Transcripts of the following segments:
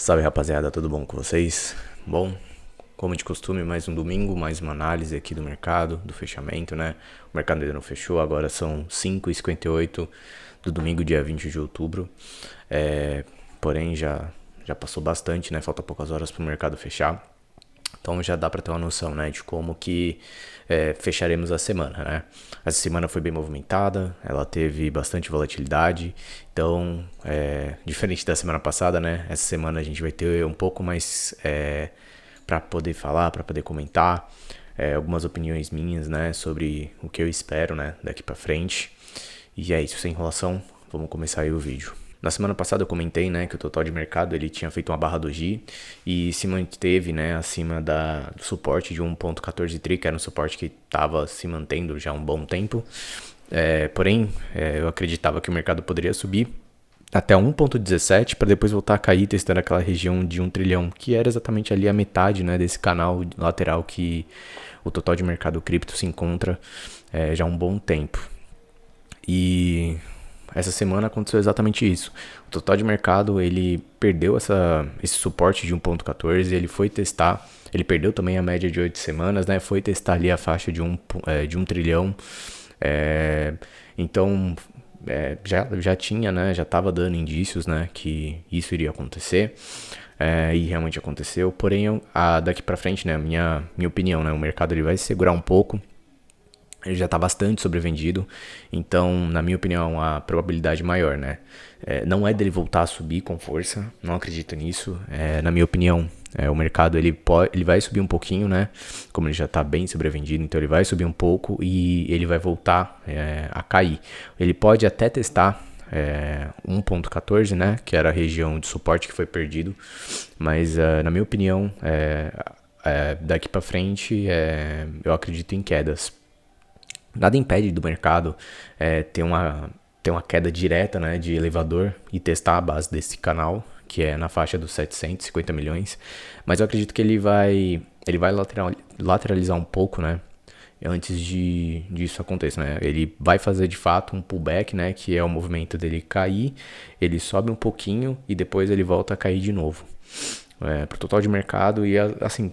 Salve rapaziada, tudo bom com vocês? Bom, como de costume, mais um domingo, mais uma análise aqui do mercado, do fechamento, né? O mercado ainda não fechou, agora são 5h58 do domingo, dia 20 de outubro. Porém, já passou bastante, né? Falta poucas horas para o mercado fechar. Então já dá para ter uma noção, né, de como que fecharemos a semana, né? Essa semana foi bem movimentada, ela teve bastante volatilidade, então, diferente da semana passada, né? Essa semana a gente vai ter um pouco mais para poder falar, para poder comentar algumas opiniões minhas, né, sobre o que eu espero, né, daqui para frente. E é isso, sem enrolação, vamos começar aí o vídeo. Na semana passada eu comentei, né, que o total de mercado ele tinha feito uma barra doji e se manteve, né, acima do suporte de 1.14 tri, que era um suporte que estava se mantendo já há um bom tempo. Porém, eu acreditava que o mercado poderia subir até 1.17 para depois voltar a cair, testando aquela região de 1 trilhão, que era exatamente ali a metade, né, desse canal lateral que o total de mercado cripto se encontra já há um bom tempo. E essa semana aconteceu exatamente isso. O total de mercado ele perdeu esse suporte de 1.14, ele foi testar, ele perdeu também a média de 8 semanas, né? Foi testar ali a faixa de 1 trilhão. Então já tinha, né? Já estava dando indícios, né? Que isso iria acontecer. E realmente aconteceu. Porém, daqui para frente, né? Minha opinião, né? O mercado ele vai se segurar um pouco. Ele já está bastante sobrevendido, então, na minha opinião, a probabilidade maior, né? Não é dele voltar a subir com força, não acredito nisso. Na minha opinião, o mercado ele vai subir um pouquinho, né? Como ele já está bem sobrevendido, então ele vai subir um pouco e ele vai voltar a cair. Ele pode até testar 1.14, né? Que era a região de suporte que foi perdido, mas na minha opinião, daqui para frente, eu acredito em quedas. Nada impede do mercado ter uma queda direta, né, de elevador e testar a base desse canal, que é na faixa dos 750 milhões. Mas eu acredito que ele vai lateralizar um pouco, né, antes disso aconteça, né? Ele vai fazer de fato um pullback, né, que é o movimento dele cair, ele sobe um pouquinho e depois ele volta a cair de novo. Pro total de mercado e assim,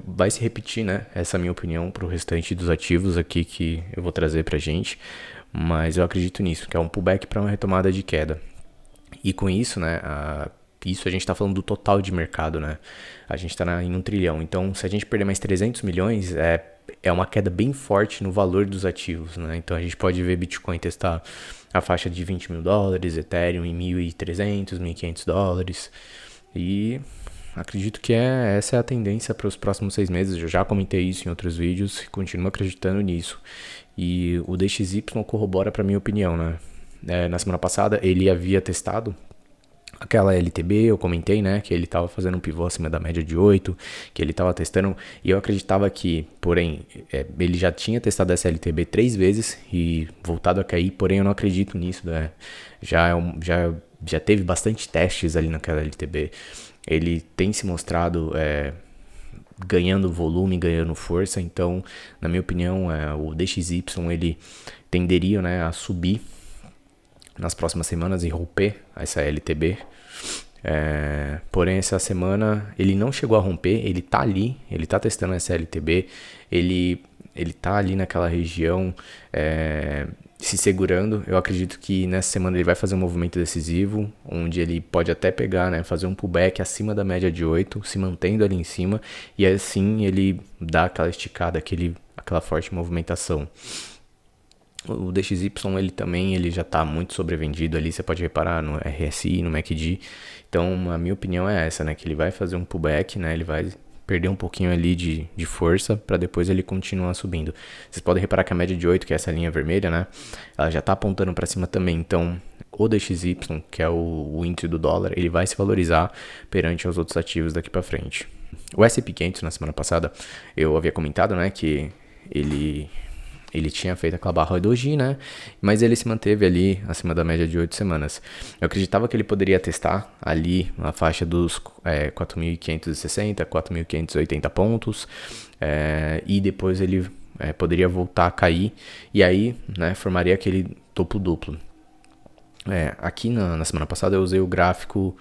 vai se repetir, né, essa é a minha opinião pro restante dos ativos aqui que eu vou trazer pra gente, mas eu acredito nisso, que é um pullback para uma retomada de queda. E com isso, né, isso a gente tá falando do total de mercado, né, a gente tá em 1 trilhão, então se a gente perder mais 300 milhões, é uma queda bem forte no valor dos ativos, né, então a gente pode ver Bitcoin testar a faixa de $20 mil, Ethereum em 1.300, $1.500, e acredito que essa é a tendência para os próximos 6 meses. Eu já comentei isso em outros vídeos e continuo acreditando nisso. E o DXY corrobora para minha opinião, né? Na semana passada ele havia testado aquela LTB, eu comentei, né, que ele estava fazendo um pivô acima da média de 8, que ele estava testando, e eu acreditava que, porém, ele já tinha testado essa LTB 3 vezes e voltado a cair, porém eu não acredito nisso, né? Já teve bastante testes ali naquela LTB, ele tem se mostrado ganhando volume, ganhando força, então, na minha opinião, o DXY, ele tenderia, né, a subir nas próximas semanas e romper essa LTB. Porém, essa semana ele não chegou a romper, ele tá ali, ele tá testando essa LTB, ele tá ali naquela região se segurando. Eu acredito que nessa semana ele vai fazer um movimento decisivo, onde ele pode até pegar, né, fazer um pullback acima da média de 8, se mantendo ali em cima, e assim ele dá aquela esticada, aquela forte movimentação. O DXY ele já está muito sobrevendido ali, você pode reparar no RSI, no MACD. Então a minha opinião é essa, né, que ele vai fazer um pullback, né, ele vai perder um pouquinho ali de força para depois ele continuar subindo. Vocês podem reparar que a média de 8, que é essa linha vermelha, né, ela já está apontando para cima também. Então o DXY, que é o índice do dólar, ele vai se valorizar perante os outros ativos daqui para frente. O S&P 500 na semana passada, eu havia comentado, né, que ele tinha feito aquela barra doji, né? Mas ele se manteve ali acima da média de 8 semanas. Eu acreditava que ele poderia testar ali a faixa dos 4.560, 4.580 pontos. E depois ele poderia voltar a cair. E aí, né, formaria aquele topo duplo. Aqui na semana passada eu usei o gráfico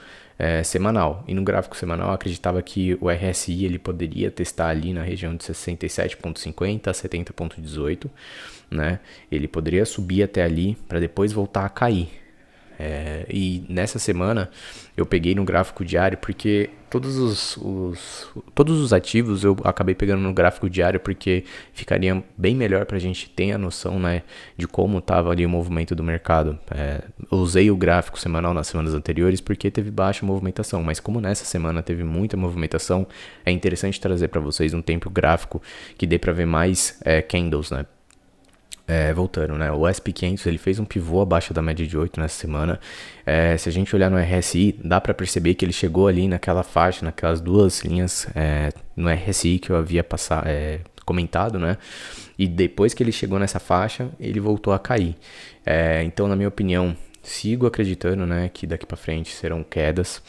semanal. E no gráfico semanal eu acreditava que o RSI ele poderia testar ali na região de 67,50 a 70,18, né? Ele poderia subir até ali para depois voltar a cair. E nessa semana eu peguei no gráfico diário porque todos os ativos eu acabei pegando no gráfico diário porque ficaria bem melhor para a gente ter a noção, né, de como estava ali o movimento do mercado. Eu usei o gráfico semanal nas semanas anteriores porque teve baixa movimentação, mas como nessa semana teve muita movimentação, é interessante trazer para vocês um tempo gráfico que dê para ver mais candles, né? Voltando, né? O SP500 ele fez um pivô abaixo da média de 8 nessa semana. Se a gente olhar no RSI, dá para perceber que ele chegou ali naquela faixa, naquelas duas linhas no RSI que eu havia comentado, né? E depois que ele chegou nessa faixa, ele voltou a cair. Então, na minha opinião, sigo acreditando, né, que daqui para frente serão quedas.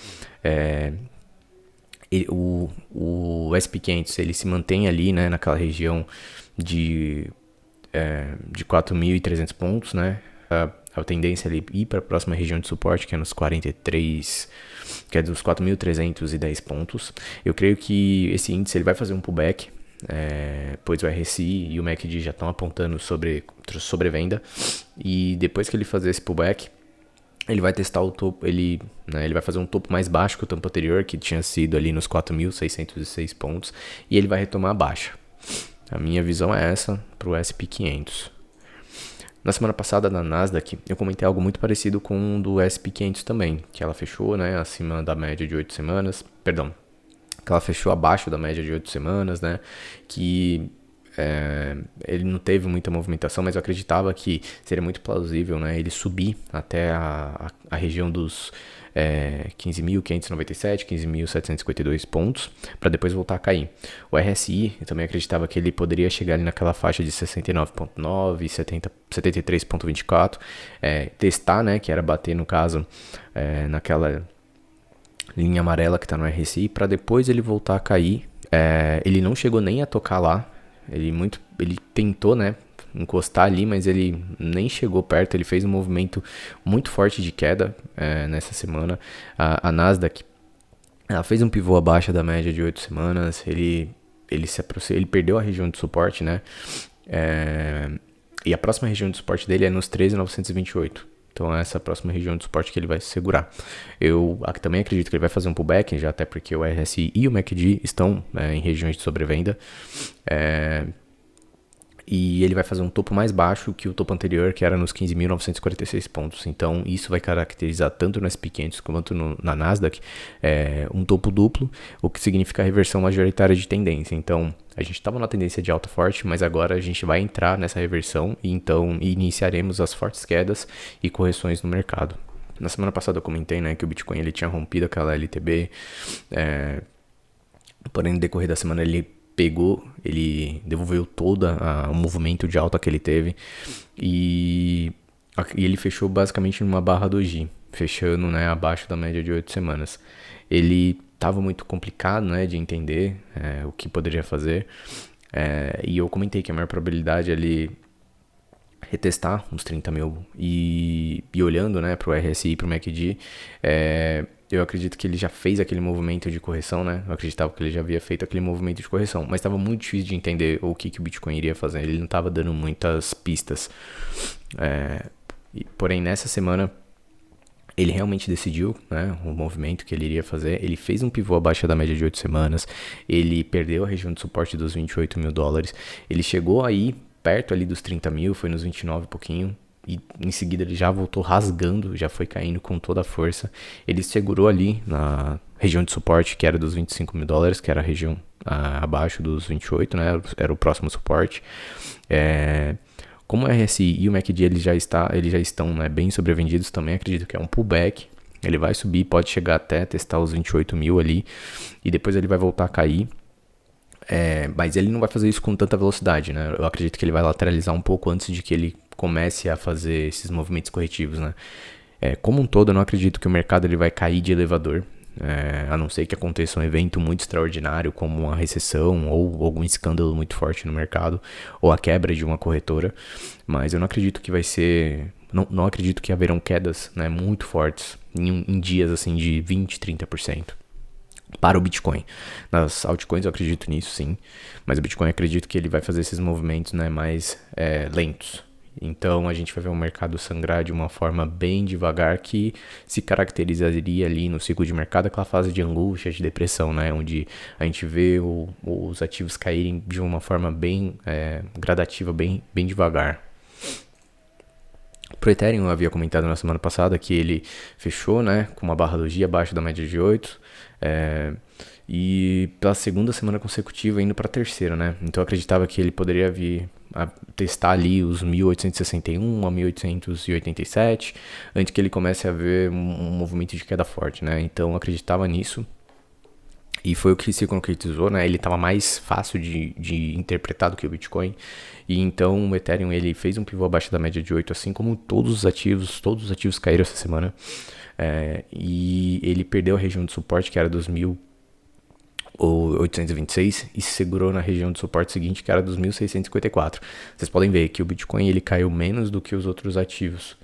O SP500 ele se mantém ali, né, naquela região de 4.300 pontos, né? A tendência é ir para a próxima região de suporte, que é nos 43, que é dos 4.310 pontos. Eu creio que esse índice ele vai fazer um pullback, pois o RSI e o MACD já estão apontando sobre sobrevenda, e depois que ele fazer esse pullback, ele vai testar o topo, ele vai fazer um topo mais baixo que o topo anterior, que tinha sido ali nos 4.606 pontos, e ele vai retomar a baixa. A minha visão é essa para o SP500. Na semana passada na Nasdaq, eu comentei algo muito parecido com o do SP500 também, que ela fechou, né, acima da média de 8 semanas, perdão, que ela fechou abaixo da média de 8 semanas, né, que ele não teve muita movimentação, mas eu acreditava que seria muito plausível, né, ele subir até a região dos 15.597, 15.752 pontos, para depois voltar a cair. O RSI, eu também acreditava que ele poderia chegar ali naquela faixa de 69.9, 73.24, testar, né, que era bater no caso naquela linha amarela que está no RSI, para depois ele voltar a cair. Ele não chegou nem a tocar lá, ele tentou, né, encostar ali, mas ele nem chegou perto. Ele fez um movimento muito forte de queda nessa semana. A Nasdaq, ela fez um pivô abaixo da média de 8 semanas. Ele perdeu a região de suporte, né? E a próxima região de suporte dele é nos 13.928. Então essa é a próxima região de suporte que ele vai se segurar. Eu também acredito que ele vai fazer um pullback, já até porque o RSI e o MACD estão em regiões de sobrevenda. E ele vai fazer um topo mais baixo que o topo anterior, que era nos 15.946 pontos. Então, isso vai caracterizar tanto no SP500 quanto na Nasdaq um topo duplo, o que significa reversão majoritária de tendência. Então, a gente estava na tendência de alta forte, mas agora a gente vai entrar nessa reversão e então iniciaremos as fortes quedas e correções no mercado. Na semana passada eu comentei, né, que o Bitcoin ele tinha rompido aquela LTB, porém no decorrer da semana ele devolveu todo o movimento de alta que ele teve e ele fechou basicamente numa barra doji, fechando, né, abaixo da média de 8 semanas. Ele estava muito complicado, né, de entender o que poderia fazer, e eu comentei que a maior probabilidade é ele retestar uns 30 mil e olhando, né, para o RSI e para o MACD, eu acredito que ele já fez aquele movimento de correção, né? Eu acreditava que ele já havia feito aquele movimento de correção, mas estava muito difícil de entender o que o Bitcoin iria fazer. Ele não estava dando muitas pistas. Porém, nessa semana, ele realmente decidiu, né, o movimento que ele iria fazer. Ele fez um pivô abaixo da média de 8 semanas. Ele perdeu a região de suporte dos 28 mil dólares. Ele chegou aí perto ali dos 30 mil, foi nos 29 e pouquinho. E em seguida ele já voltou rasgando, já foi caindo com toda a força. Ele segurou ali na região de suporte, que era dos 25 mil dólares, que era a região abaixo dos 28, né? Era o próximo suporte. Como o RSI e o MACD eles já estão, né, bem sobrevendidos, também acredito que é um pullback. Ele vai subir, pode chegar até testar os 28 mil ali, e depois ele vai voltar a cair. Mas ele não vai fazer isso com tanta velocidade, né? Eu acredito que ele vai lateralizar um pouco antes de que ele comece a fazer esses movimentos corretivos, né? Como um todo, eu não acredito que o mercado ele vai cair de elevador, a não ser que aconteça um evento muito extraordinário, como uma recessão ou algum escândalo muito forte no mercado, ou a quebra de uma corretora. Mas eu não acredito que vai ser não acredito que haverão quedas, né, muito fortes em dias assim de 20, 30% para o Bitcoin. Nas altcoins eu acredito nisso, sim, mas o Bitcoin eu acredito que ele vai fazer esses movimentos, né, mais lentos. Então a gente vai ver o mercado sangrar de uma forma bem devagar, que se caracterizaria ali no ciclo de mercado aquela fase de angústia, de depressão, né, onde a gente vê os ativos caírem de uma forma bem gradativa, bem devagar. Pro Ethereum eu havia comentado na semana passada que ele fechou, né, com uma barra doji abaixo da média de 8, e pela segunda semana consecutiva indo para a terceira, né? Então eu acreditava que ele poderia vir a testar ali os 1861 a 1887 antes que ele comece a ver um movimento de queda forte, né? Então eu acreditava nisso. E foi o que se concretizou, né? Ele estava mais fácil de interpretar do que o Bitcoin. E então o Ethereum ele fez um pivô abaixo da média de 8, assim como todos os ativos caíram essa semana. E ele perdeu a região de suporte, que era dos 1.826, e se segurou na região de suporte seguinte, que era dos 1.654. Vocês podem ver que o Bitcoin ele caiu menos do que os outros ativos.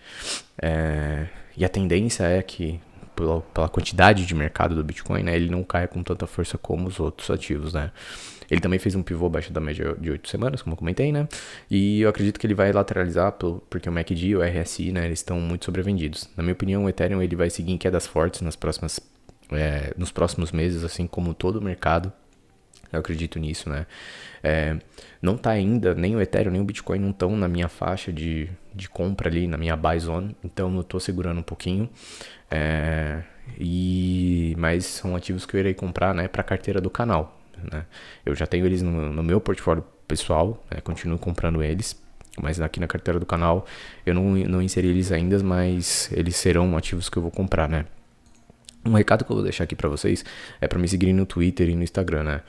E a tendência é que pela quantidade de mercado do Bitcoin, né, ele não caia com tanta força como os outros ativos, né. Ele também fez um pivô abaixo da média de 8 semanas, como eu comentei, né, e eu acredito que ele vai lateralizar, porque o MACD e o RSI, né, eles estão muito sobrevendidos. Na minha opinião, o Ethereum ele vai seguir em quedas fortes nos próximos meses, assim como todo o mercado. Eu acredito nisso, né. Não tá ainda, nem o Ethereum nem o Bitcoin não estão na minha faixa de compra ali, na minha buy zone, então eu tô segurando um pouquinho. Mas são ativos que eu irei comprar, né, para a carteira do canal, né. Eu já tenho eles no meu portfólio pessoal, né, continuo comprando eles, mas aqui na carteira do canal eu não inseri eles ainda, mas eles serão ativos que eu vou comprar, né. Um recado que eu vou deixar aqui pra vocês é pra me seguirem no Twitter e no Instagram,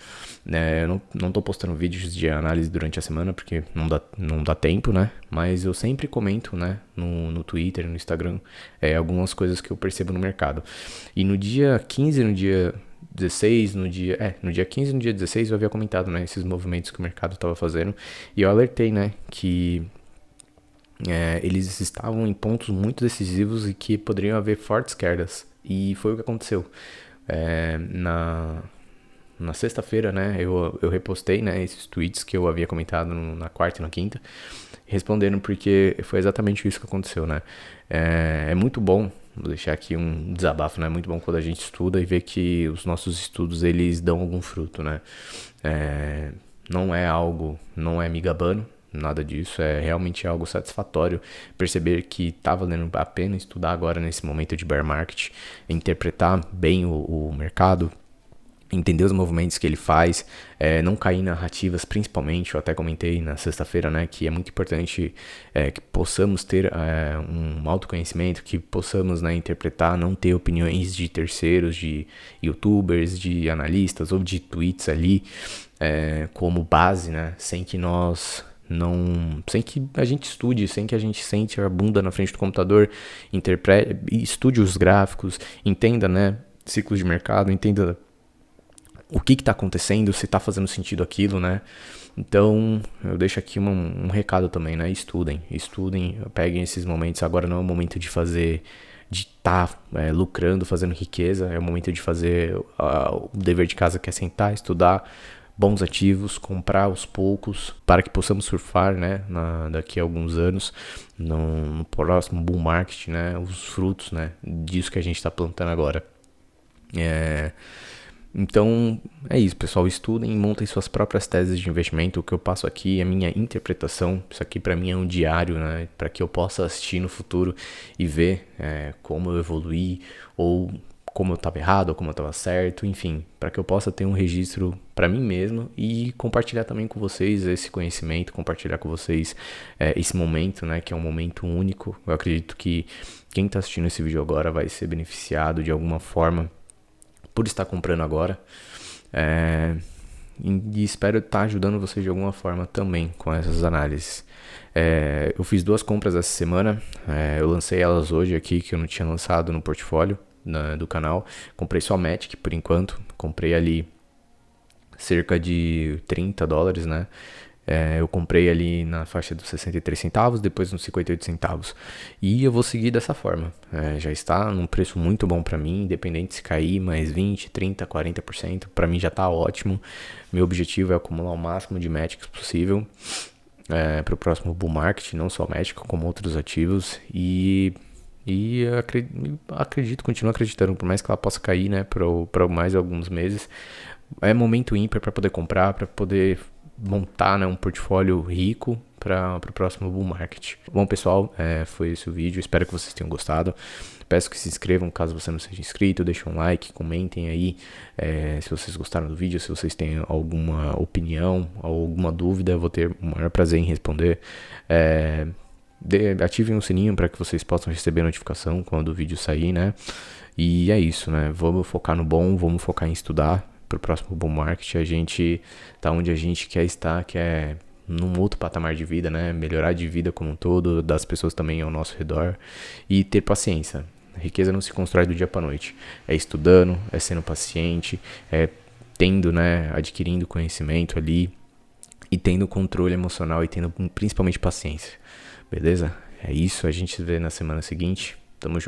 né? Eu não tô postando vídeos de análise durante a semana porque não dá tempo, né? Mas eu sempre comento, né, no Twitter e no Instagram, algumas coisas que eu percebo no mercado. E no dia 15, no dia 16, no dia 15 e no dia 16 eu havia comentado, né, esses movimentos que o mercado tava fazendo. E eu alertei, né, que eles estavam em pontos muito decisivos e que poderiam haver fortes quedas. E foi o que aconteceu. Na sexta-feira, né, eu repostei, né, esses tweets que eu havia comentado na quarta e na quinta, respondendo porque foi exatamente isso que aconteceu, né. É muito bom, vou deixar aqui um desabafo, né, é muito bom quando a gente estuda e vê que os nossos estudos, eles dão algum fruto, né. Não é me gabando, nada disso, é realmente algo satisfatório perceber que tá valendo a pena estudar agora nesse momento de bear market, interpretar bem o mercado, entender os movimentos que ele faz, não cair em narrativas, principalmente. Eu até comentei na sexta-feira, né, que é muito importante que possamos ter um autoconhecimento, que possamos, né, interpretar, não ter opiniões de terceiros, de youtubers, de analistas ou de tweets ali como base, né, sem que a gente estude, sem que a gente sente a bunda na frente do computador, estude os gráficos, entenda, né, ciclos de mercado, entenda o que está acontecendo, se está fazendo sentido aquilo, né. Então eu deixo aqui um recado também, né, estudem, peguem esses momentos. Agora não é o momento de estar lucrando, fazendo riqueza, é o momento de fazer o dever de casa, que é sentar, estudar bons ativos, comprar aos poucos, para que possamos surfar, né, daqui a alguns anos, no próximo bull market, né, os frutos, né, disso que a gente está plantando agora. Então é isso, pessoal, estudem e montem suas próprias teses de investimento. O que eu passo aqui é minha interpretação, isso aqui para mim é um diário, né, para que eu possa assistir no futuro e ver como eu evoluí, ou como eu estava errado ou como eu estava certo, enfim, para que eu possa ter um registro para mim mesmo e compartilhar também com vocês esse conhecimento, compartilhar com vocês esse momento, né, que é um momento único. Eu acredito que quem está assistindo esse vídeo agora vai ser beneficiado de alguma forma por estar comprando agora, e espero estar ajudando vocês de alguma forma também com essas análises. Eu fiz 2 compras essa semana, eu lancei elas hoje aqui, que eu não tinha lançado no portfólio do canal. Comprei só Matic por enquanto, comprei ali cerca de $30, né, Eu comprei ali na faixa dos 63 centavos, depois nos 58 centavos. E eu vou seguir dessa forma. Já está num preço muito bom para mim, independente se cair mais 20, 30, 40%. Para mim já tá ótimo. Meu objetivo é acumular o máximo de Magics possível para o próximo bull market, não só Magic, como outros ativos. E eu acredito, continuo acreditando, por mais que ela possa cair, né, para mais alguns meses. É momento ímpar para poder comprar, para poder montar, né, um portfólio rico para o próximo bull market. Bom, pessoal, foi esse o vídeo. Espero que vocês tenham gostado. Peço que se inscrevam caso você não seja inscrito. Deixem um like, comentem aí se vocês gostaram do vídeo, se vocês têm alguma opinião, alguma dúvida. Eu vou ter o maior prazer em responder. Ativem o sininho para que vocês possam receber a notificação quando o vídeo sair, né? E é isso, né? Vamos focar no bom, vamos focar em estudar pro próximo bull market. A gente tá onde a gente quer estar, que é num outro patamar de vida, né? Melhorar de vida como um todo, das pessoas também ao nosso redor e ter paciência. A riqueza não se constrói do dia pra noite. É estudando, é sendo paciente, é tendo, né? Adquirindo conhecimento ali e tendo controle emocional e tendo principalmente paciência. Beleza? É isso, a gente se vê na semana seguinte. Tamo junto.